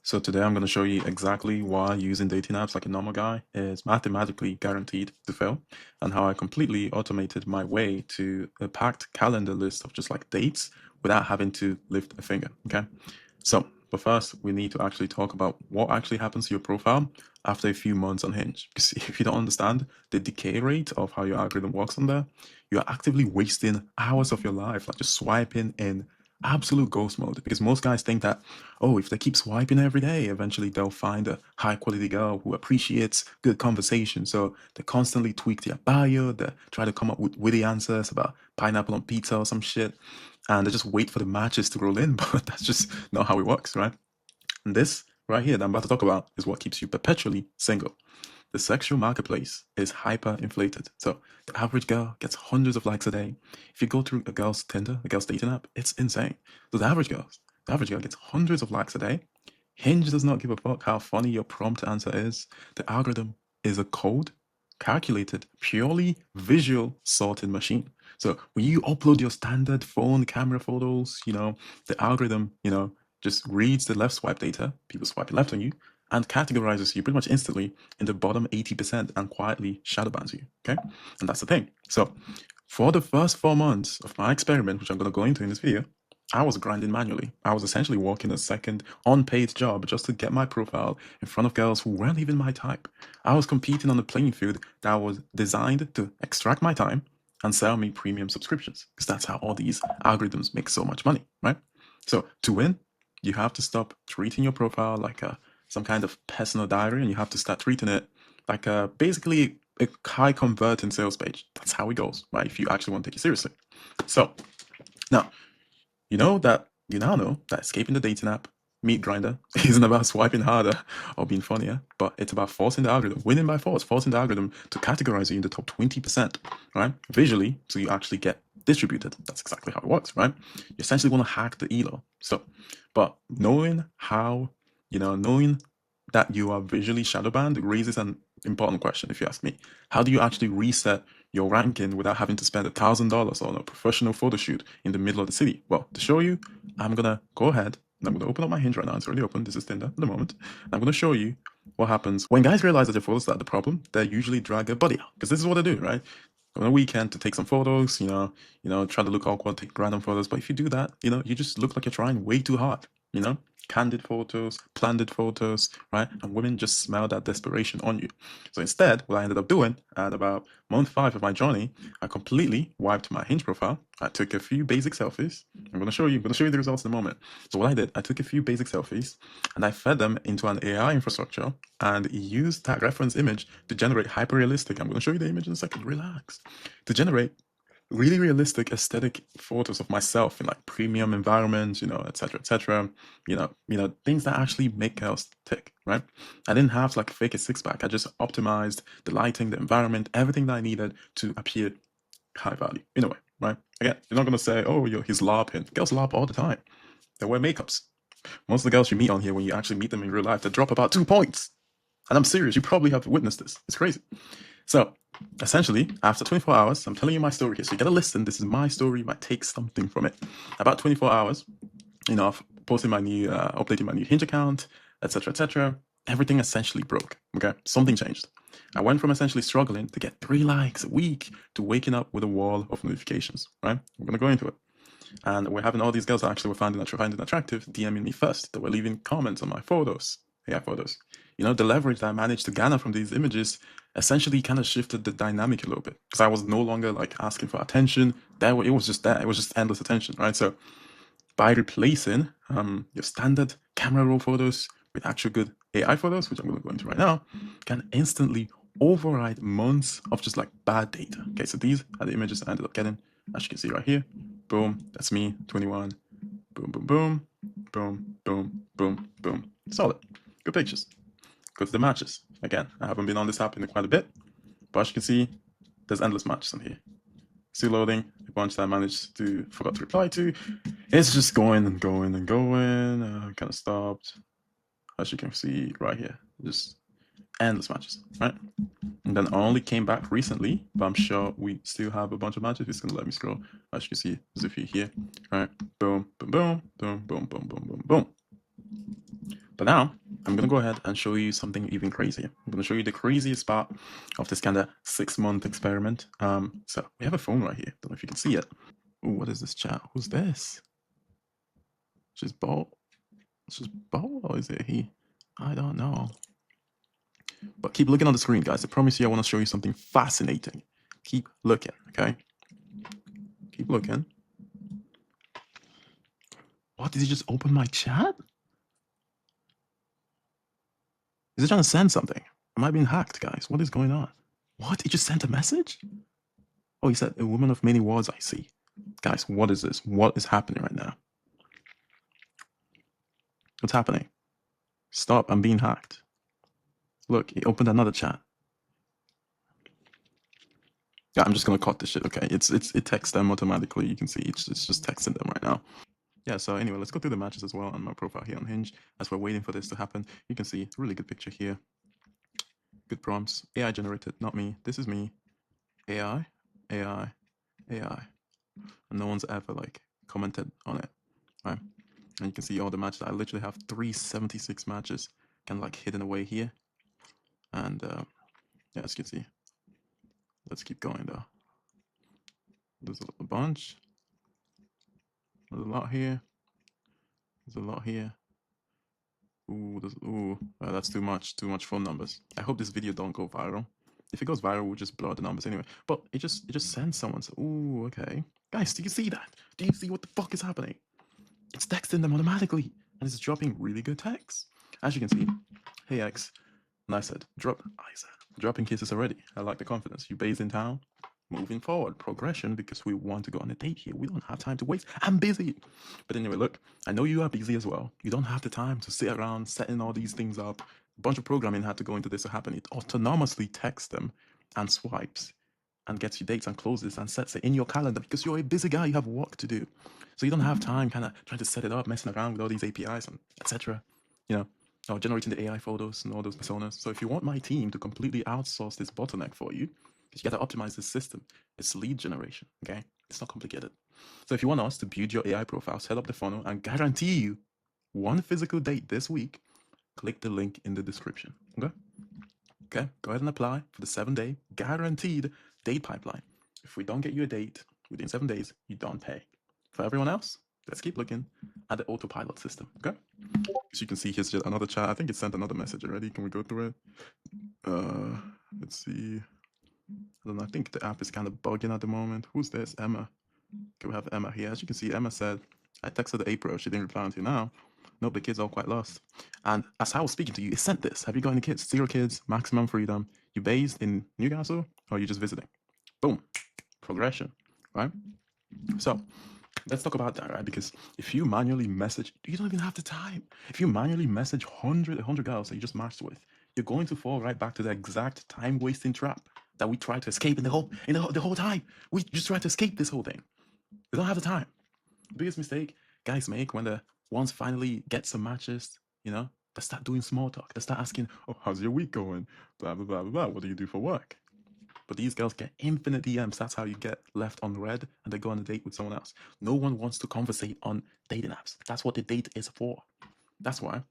So today I'm going to show you exactly why using dating apps like a normal guy is mathematically guaranteed to fail, and how I completely automated my way to a packed calendar list of just like dates without having to lift a finger. Okay. But first we need to actually talk about what actually happens to your profile after a few months on Hinge. Because if you don't understand the decay rate of how your algorithm works on there, you're actively wasting hours of your life, like just swiping in absolute ghost mode. Because most guys think that, oh, if they keep swiping every day, eventually they'll find a high quality girl who appreciates good conversation. So they constantly tweak their bio, they try to come up with witty answers about pineapple on pizza or some shit, and they just wait for the matches to roll in. But that's just not how it works, right? And this right here that I'm about to talk about is what keeps you perpetually single. The sexual marketplace is hyper inflated. So the average girl gets hundreds of likes a day. If you go through a girl's Tinder, a girl's dating app, it's insane. So the average girl gets hundreds of likes a day. Hinge does not give a fuck how funny your prompt answer is. The algorithm is a code calculated purely visual sorting machine. So when you upload your standard phone camera photos, the algorithm, just reads the left swipe data, people swiping left on you, and categorizes you pretty much instantly in the bottom 80% and quietly shadow bans you. Okay. And that's the thing. So for the first 4 months of my experiment, which I'm going to go into in this video, I was grinding manually. I was essentially working a second unpaid job just to get my profile in front of girls who weren't even my type. I was competing on a playing field that was designed to extract my time and sell me premium subscriptions, because that's how all these algorithms make so much money, right? So to win, you have to stop treating your profile like some kind of personal diary, and you have to start treating it like basically a high converting sales page. That's how it goes, right? If you actually want to take it seriously. So now you now know that escaping the dating app, Meet Grinder, isn't about swiping harder or being funnier, but it's about forcing the algorithm, winning by force, forcing the algorithm to categorize you in the top 20%, right? Visually, so you actually get distributed. That's exactly how it works, right? You essentially want to hack the elo. So, but knowing how, knowing that you are visually shadow banned raises an important question, if you ask me. How do you actually reset your ranking without having to spend $1,000 on a professional photo shoot in the middle of the city? Well, to show you, I'm gonna go ahead and I'm gonna open up my Hinge right now. It's already open. This is Tinder at the moment. I'm gonna show you what happens when guys realize that their photos are the problem. They usually drag their body out, because this is what they do, right? On a weekend to take some photos, try to look awkward, take random photos. But if you do that, you just look like you're trying way too hard, you know? Candid photos, planned photos, right? And women just smell that desperation on you. So instead, what I ended up doing at about month 5 of my journey, I completely wiped my Hinge profile. I took a few basic selfies. I'm gonna show you the results in a moment. So what I did, I took a few basic selfies and I fed them into an AI infrastructure and used that reference image to generate hyper realistic. I'm gonna show you the image in a second. Relax. To generate really realistic aesthetic photos of myself in like premium environments, etc. Things that actually make girls tick, right? I didn't have to like fake a six-pack. I just optimized the lighting, the environment, everything that I needed to appear high value in a way, right? Again, you're not gonna say, oh, he's LARPing. Girls LARP all the time. They wear makeups. Most of the girls you meet on here, when you actually meet them in real life, they drop about 2 points. And I'm serious, you probably have witnessed this. It's crazy. So essentially, after 24 hours, I'm telling you my story here. So you gotta listen. This is my story. You might take something from it. About 24 hours, I've posted my new, updating my new Hinge account, etc. Everything essentially broke. Okay, something changed. I went from essentially struggling to get 3 likes a week to waking up with a wall of notifications. Right? I'm gonna go into it. And we're having all these girls that actually were finding attractive DMing me first. They were leaving comments on my photos, AI photos. The leverage that I managed to garner from these images essentially kind of shifted the dynamic a little bit, because I was no longer like asking for attention. It was just that. It was just endless attention, right? So by replacing your standard camera raw photos with actual good AI photos, which I'm going to go into right now, can instantly override months of just like bad data. Okay, so these are the images I ended up getting. As you can see right here, boom, that's me, 21, boom, boom, boom, boom, boom, boom, boom. Solid. Good pictures. Go to the matches. Again, I haven't been on this app in quite a bit, but as you can see, there's endless matches on here. Still loading. A bunch that I forgot to reply to. It's just going and going and going. Kind of stopped. As you can see right here, just endless matches, right? And then I only came back recently, but I'm sure we still have a bunch of matches. It's gonna let me scroll. As you can see, there's a few here. All right, boom, boom, boom, boom, boom, boom, boom, boom, boom. But now I'm gonna go ahead and show you something even crazier. I'm gonna show you the craziest part of this kind of 6-month experiment. So we have a phone right here. Don't know if you can see it. Ooh, what is this chat? Who's this? Just Bo? It's just Bo, or is it he? I don't know. But keep looking on the screen, guys. I promise you I want to show you something fascinating. Keep looking, okay? Keep looking. What, did he just open my chat? Is he trying to send something? Am I being hacked, guys? What is going on? What? He just sent a message? Oh, he said, a woman of many words, I see. Guys, what is this? What is happening right now? What's happening? Stop, I'm being hacked. Look, he opened another chat. Yeah, I'm just gonna cut this shit, okay? It texts them automatically. You can see it's just texting them right now. Yeah, so anyway, let's go through the matches as well on my profile here on Hinge. As we're waiting for this to happen, you can see really good picture here. Good prompts. AI generated, not me. This is me. AI, AI, AI. And no one's ever like commented on it, right? And you can see all the matches. I literally have 376 matches kind of like hidden away here. And yeah, as you can see, let's keep going though. There's a bunch. There's a lot here. There's a lot here. Ooh, that's too much phone numbers. I hope this video don't go viral. If it goes viral, we'll just blow out the numbers anyway. But it just sends someone. So, ooh, okay. Guys, do you see that? Do you see what the fuck is happening? It's texting them automatically, and it's dropping really good text. As you can see, hey X, and I said, dropping kisses already. I like the confidence. You based in town? Moving forward, progression, because we want to go on a date here. We don't have time to waste. I'm busy. But anyway, look, I know you are busy as well. You don't have the time to sit around setting all these things up. A bunch of programming had to go into this to happen. It autonomously texts them and swipes and gets you dates and closes and sets it in your calendar because you're a busy guy. You have work to do. So you don't have time kind of trying to set it up, messing around with all these APIs and etc. You know, or generating the AI photos and all those personas. So if you want my team to completely outsource this bottleneck for you, because you got to optimize this system, it's lead generation, okay? It's not complicated. So if you want us to build your AI profile, set up the funnel, and guarantee you one physical date this week, click the link in the description, okay? Okay, go ahead and apply for the 7-day guaranteed date pipeline. If we don't get you a date within 7 days, you don't pay. For everyone else, let's keep looking at the autopilot system, okay? As you can see, here's just another chat. I think it sent another message already. Can we go through it? Let's see. I don't know. I think the app is kind of bugging at the moment. Who's this? Emma. Okay, we have Emma here. As you can see, Emma said, I texted April. She didn't reply until now. Nope, the kids are quite lost. And as I was speaking to you, it sent this. Have you got any kids? 0 kids, maximum freedom. You based in Newcastle or are you just visiting? Boom. Progression, right? So let's talk about that, right? Because if you manually message, you don't even have the time. If you manually message 100 girls that you just matched with, you're going to fall right back to the exact time-wasting trap that we try to escape in the whole time. We just try to escape this whole thing. They don't have the time. The biggest mistake guys make when they once finally get some matches, you know, they start doing small talk. They start asking, "Oh, how's your week going? Blah blah blah blah blah. What do you do for work?" But these girls get infinite DMs. That's how you get left on red and they go on a date with someone else. No one wants to conversate on dating apps. That's what the date is for. That's why,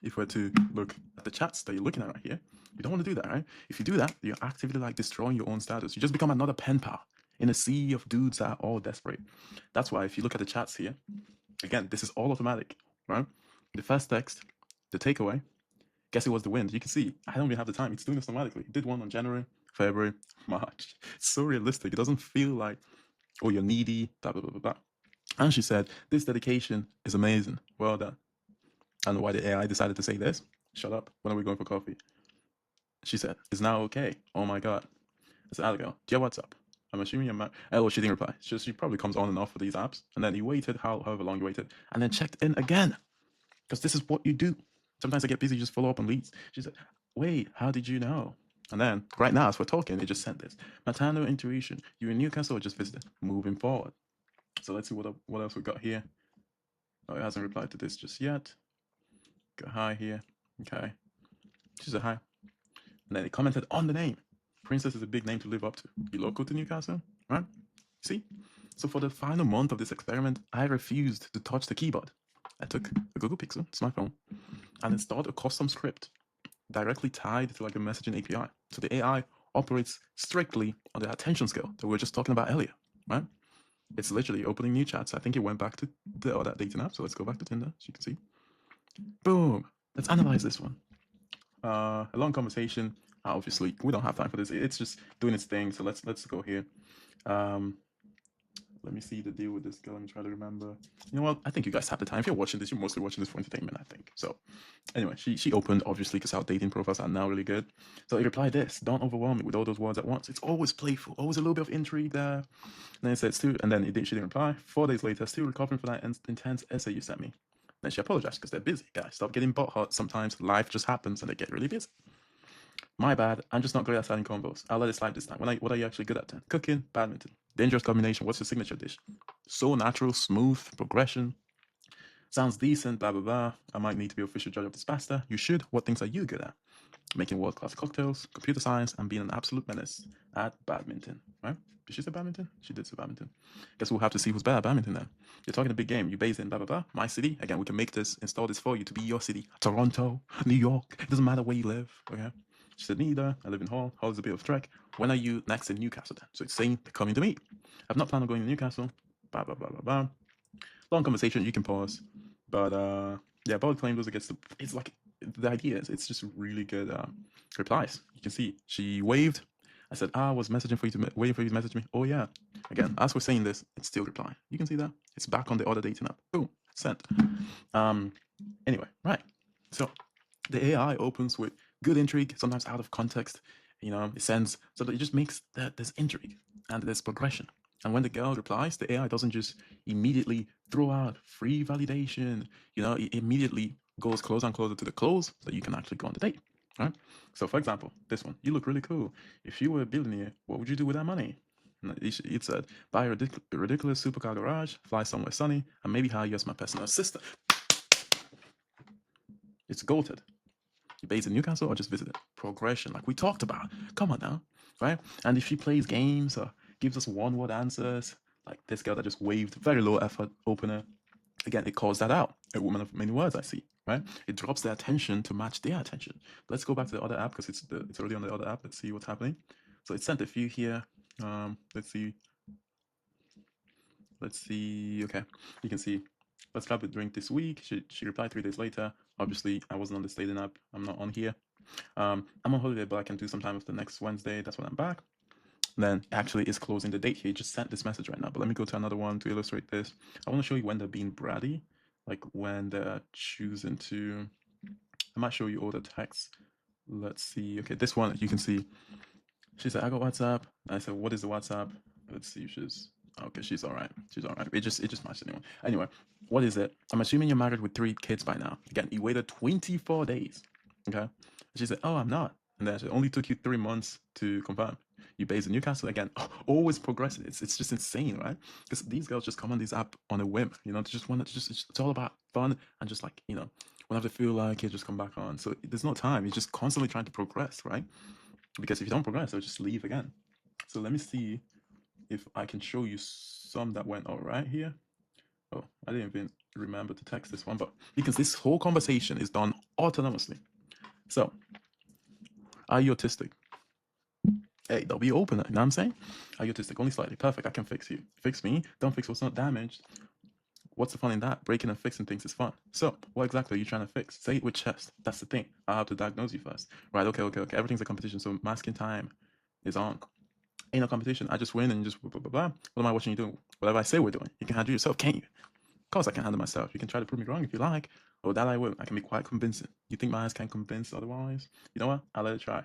if we're to look at the chats that you're looking at right here, you don't want to do that, right? If you do that, you're actively like destroying your own status. You just become another pen pal in a sea of dudes that are all desperate. That's why if you look at the chats here, again, this is all automatic, right? The first text, the takeaway, guess it was the wind. You can see, I don't even have the time. It's doing this automatically. It did one on January, February, March. It's so realistic. It doesn't feel like, oh, you're needy, blah, blah, blah, blah, blah. And she said, this dedication is amazing. Well done. And why the AI decided to say this? Shut up. When are we going for coffee? She said, it's now okay. Oh my God. I said, Abigail, do you have WhatsApp? I'm assuming you're married. Oh, she didn't reply. She probably comes on and off for these apps. And then he waited, however long he waited, and then checked in again. Because this is what you do. Sometimes I get busy, just follow up on leads. She said, wait, how did you know? And then right now, as we're talking, it just sent this. Maternal intuition. You in Newcastle or just visited? Moving forward. So let's see what else we got here. Oh, it hasn't replied to this just yet. Got hi here. Okay. She said hi. And then it commented on the name. Princess is a big name to live up to. You local to Newcastle? Right? See? So for the final month of this experiment, I refused to touch the keyboard. I took a Google Pixel, it's my phone, and installed a custom script directly tied to like a messaging API. So the AI operates strictly on the attention scale that we were just talking about earlier, right? It's literally opening new chats. I think it went back to the other dating app. So let's go back to Tinder, so you can see. Boom. Let's analyze this one. A long conversation. Obviously, we don't have time for this. It's just doing its thing. So let's go here. Let me see the deal with this girl. Let me try to remember. You know what? I think you guys have the time. If you're watching this, you're mostly watching this for entertainment, I think. So anyway, she opened, obviously, because our dating profiles are now really good. So he replied this: don't overwhelm me with all those words at once. It's always playful, always a little bit of intrigue there. And then it said, still, and then she didn't reply. 4 days later, still recovering from that intense essay you sent me. Then she apologized because they're busy. Guys, stop getting butthurt. Sometimes life just happens and they get really busy. My bad. I'm just not great at starting combos. I'll let it slide this time. What are you actually good at then? Cooking, badminton. Dangerous combination. What's your signature dish? So natural, smooth, progression. Sounds decent, blah, blah, blah. I might need to be official judge of this pasta. You should. What things are you good at? Making world-class cocktails, computer science, and being an absolute menace at badminton, right? Did she say badminton? She did say badminton. Guess we'll have to see who's better at badminton then. You're talking a big game. You base in blah, blah, blah. My city. Again, we can install this for you to be your city. Toronto, New York. It doesn't matter where you live, okay? She said, neither. I live in Hull. Hull is a bit of a trek. When are you next in Newcastle then? So it's saying they're coming to meet. I've not planned on going to Newcastle. Blah, blah, blah, blah, blah. Long conversation. You can pause. But yeah, bold claim those against it's like the idea is it's just really good replies. You can see she waved. I said, I was messaging for you to waiting for you to message me. Oh yeah. Again, as we're saying this, it's still replying. You can see that it's back on the other dating app. Boom, sent. Anyway, right. So the AI opens with good intrigue, sometimes out of context. You know, it sends so that it just makes that there's intrigue and there's progression. And when the girl replies, the AI doesn't just immediately throw out free validation. You know, it immediately goes closer and closer to the close so that you can actually go on the date. Right? So, for example, this one, you look really cool. If you were a billionaire, what would you do with that money? It said, buy a ridiculous supercar garage, fly somewhere sunny, and maybe hire you as my personal assistant. It's goated. You based in Newcastle or just visited? Progression, like we talked about. Come on now, right? And if she plays games or gives us one-word answers, like this girl that just waved, very low effort opener. Again, it calls that out. A woman of many words, I see, right? It drops their attention to match their attention. Let's go back to the other app because it's already on the other app. Let's see what's happening. So it sent a few here. Let's see. Okay, you can see. Let's grab a drink this week. She replied 3 days later. Obviously, I wasn't on the dating app. I'm not on here. I'm on holiday, but I can do sometime with the next Wednesday. That's when I'm back. Then actually is closing the date here. He just sent this message right now. But let me go to another one to illustrate this. I want to show you when they're being bratty, like when they're choosing to. I might show you all the texts. Let's see. Okay, this one you can see. She said, "I got WhatsApp." I said, "What is the WhatsApp?" Let's see. She's okay. She's all right. She's all right. It just matched anyway. Anyway, what is it? I'm assuming you're married with 3 kids by now. Again, you waited 24 days. Okay. She said, "Oh, I'm not." And then it only took you 3 months to confirm. You based in Newcastle again. Always progressing. It's just insane, right? Because these girls just come on this app on a whim. You know, they just want to just it's all about fun and just like whenever they feel like it, just come back on. So there's no time. You're just constantly trying to progress, right? Because if you don't progress, they'll just leave again. So let me see if I can show you some that went all right here. Oh, I didn't even remember to text this one, but because this whole conversation is done autonomously. So, are you autistic? Hey, they'll be open. You know what I'm saying? Are you autistic? Only slightly. Perfect. I can fix you. Fix me. Don't fix what's not damaged. What's the fun in that? Breaking and fixing things is fun. So, what exactly are you trying to fix? Say it with chest. That's the thing. I have to diagnose you first. Right, okay. Everything's a competition, so masking time is on. Ain't no competition. I just win and just blah, blah, blah, blah. What am I watching you do? Whatever I say we're doing. You can handle yourself, can't you? Of course I can handle myself. You can try to prove me wrong if you like. Oh, that I will. I can be quite convincing. You think my eyes can convince otherwise? You know what? I'll let it try.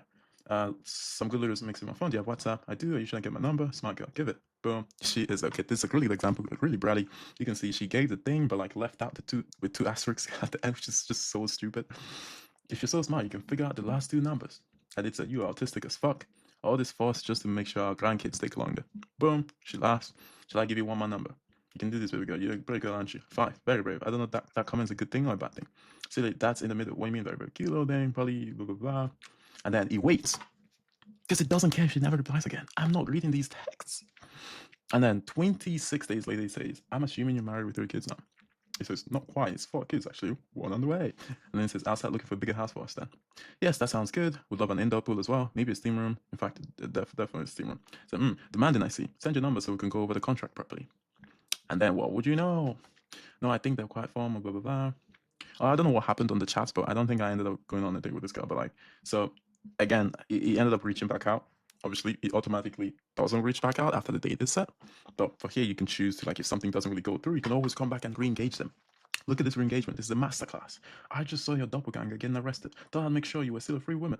Some good lyrics makes it more fun. Do you have WhatsApp? I do. Are you trying to get my number? Smart girl. Give it. Boom. She is okay. This is a really good example. Really bratty. You can see she gave the thing, but like left out the 2 with 2 asterisks at the end, which is just so stupid. If you're so smart, you can figure out the last 2 numbers. And it said you are autistic as fuck. All this force just to make sure our grandkids take longer. Boom. She laughs. Shall I give you one more number? You can do this, baby girl. You're a brave girl, aren't you? 5. Very brave. I don't know if that comment's a good thing or a bad thing. See, like, that's in the middle. What do you mean, very brave? Kilo, then probably blah, blah, blah. And then he waits. Because it doesn't care if she never replies again. I'm not reading these texts. And then 26 days later, he says, I'm assuming you're married with 3 kids now. It says, not quite, it's 4 kids actually, one on the way. And then it says, outside looking for a bigger house for us then. Yes, that sounds good. Would love an indoor pool as well. Maybe a steam room. In fact, definitely a steam room. So, demanding, I see. Send your number so we can go over the contract properly. And then what would you know? No, I think they're quite formal, blah, blah, blah. I don't know what happened on the chats, but I don't think I ended up going on a date with this guy. But like, so again, he ended up reaching back out. Obviously, it automatically doesn't reach back out after the date is set. But for here, you can choose to, like, if something doesn't really go through, you can always come back and re-engage them. Look at this re-engagement. This is a masterclass. I just saw your doppelganger getting arrested. Thought I'd make sure you were still a free woman.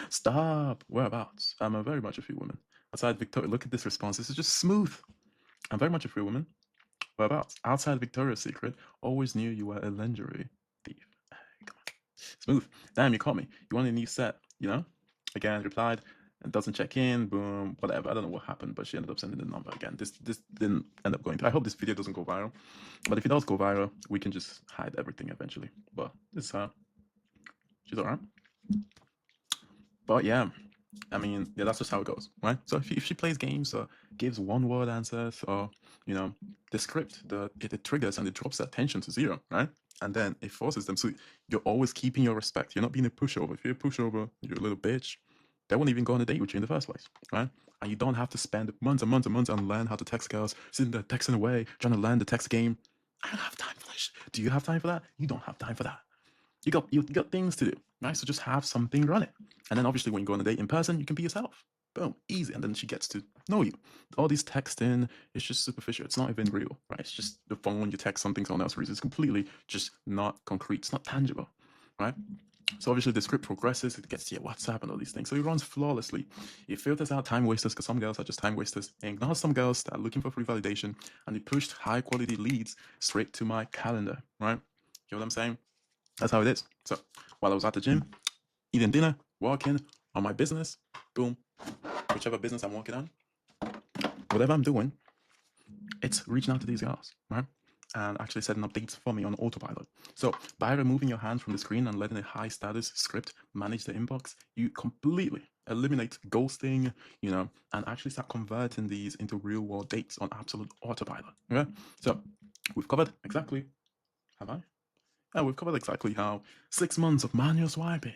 Stop. Whereabouts? I'm a very much a free woman. Outside Victoria, look at this response. This is just smooth. I'm very much a free woman. Whereabouts? Outside Victoria's Secret. Always knew you were a lingerie thief. Hey, come on. Smooth. Damn, you caught me. You want a new set, you know? Again, replied and doesn't check in. Boom. Whatever. I don't know what happened, but she ended up sending the number again. This didn't end up going through. I hope this video doesn't go viral. But if it does go viral, we can just hide everything eventually. But this she's alright. But yeah, I mean, yeah, that's just how it goes, right? So if she plays games or gives one-word answers, or the script, it triggers and it drops their attention to zero, right? And then it forces them. So you're always keeping your respect. You're not being a pushover. If you're a pushover, you're a little bitch. They won't even go on a date with you in the first place, right? And you don't have to spend months and months and months on learn how to text girls, sitting there texting away, trying to learn the text game. I don't have time for that. Do you have time for that? You don't have time for that. You got things to do, right? So just have something running. And then obviously when you go on a date in person, you can be yourself. Boom, easy. And then she gets to know you. All these texting, it's just superficial. It's not even real, right? It's just the phone when you text something someone else reads. It's completely just not concrete. It's not tangible, right? So obviously the script progresses, it gets to your WhatsApp and all these things. So it runs flawlessly. It filters out time wasters because some girls are just time wasters. It ignores some girls that are looking for free validation, and it pushed high quality leads straight to my calendar, right? You know what I'm saying? That's how it is. So while I was at the gym, eating dinner, working on my business, boom, whichever business I'm working on, whatever I'm doing, it's reaching out to these girls, right? And actually setting up dates for me on autopilot. So by removing your hands from the screen and letting a high status script manage the inbox, you completely eliminate ghosting, and actually start converting these into real world dates on absolute autopilot. Okay? So we've covered exactly, have I? We've covered exactly how 6 months of manual swiping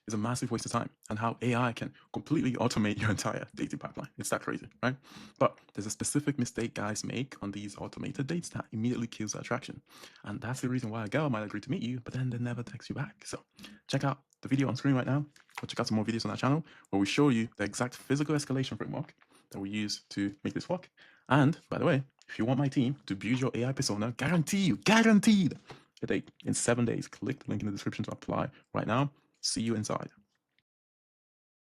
is a massive waste of time, and how AI can completely automate your entire dating pipeline. It's that crazy, right? But there's a specific mistake guys make on these automated dates that immediately kills the attraction. And that's the reason why a girl might agree to meet you, but then they never text you back. So check out the video on screen right now, or check out some more videos on our channel where we show you the exact physical escalation framework that we use to make this work. And by the way, if you want my team to build your AI persona, guaranteed a date in 7 days, click the link in the description to apply right now. See you inside.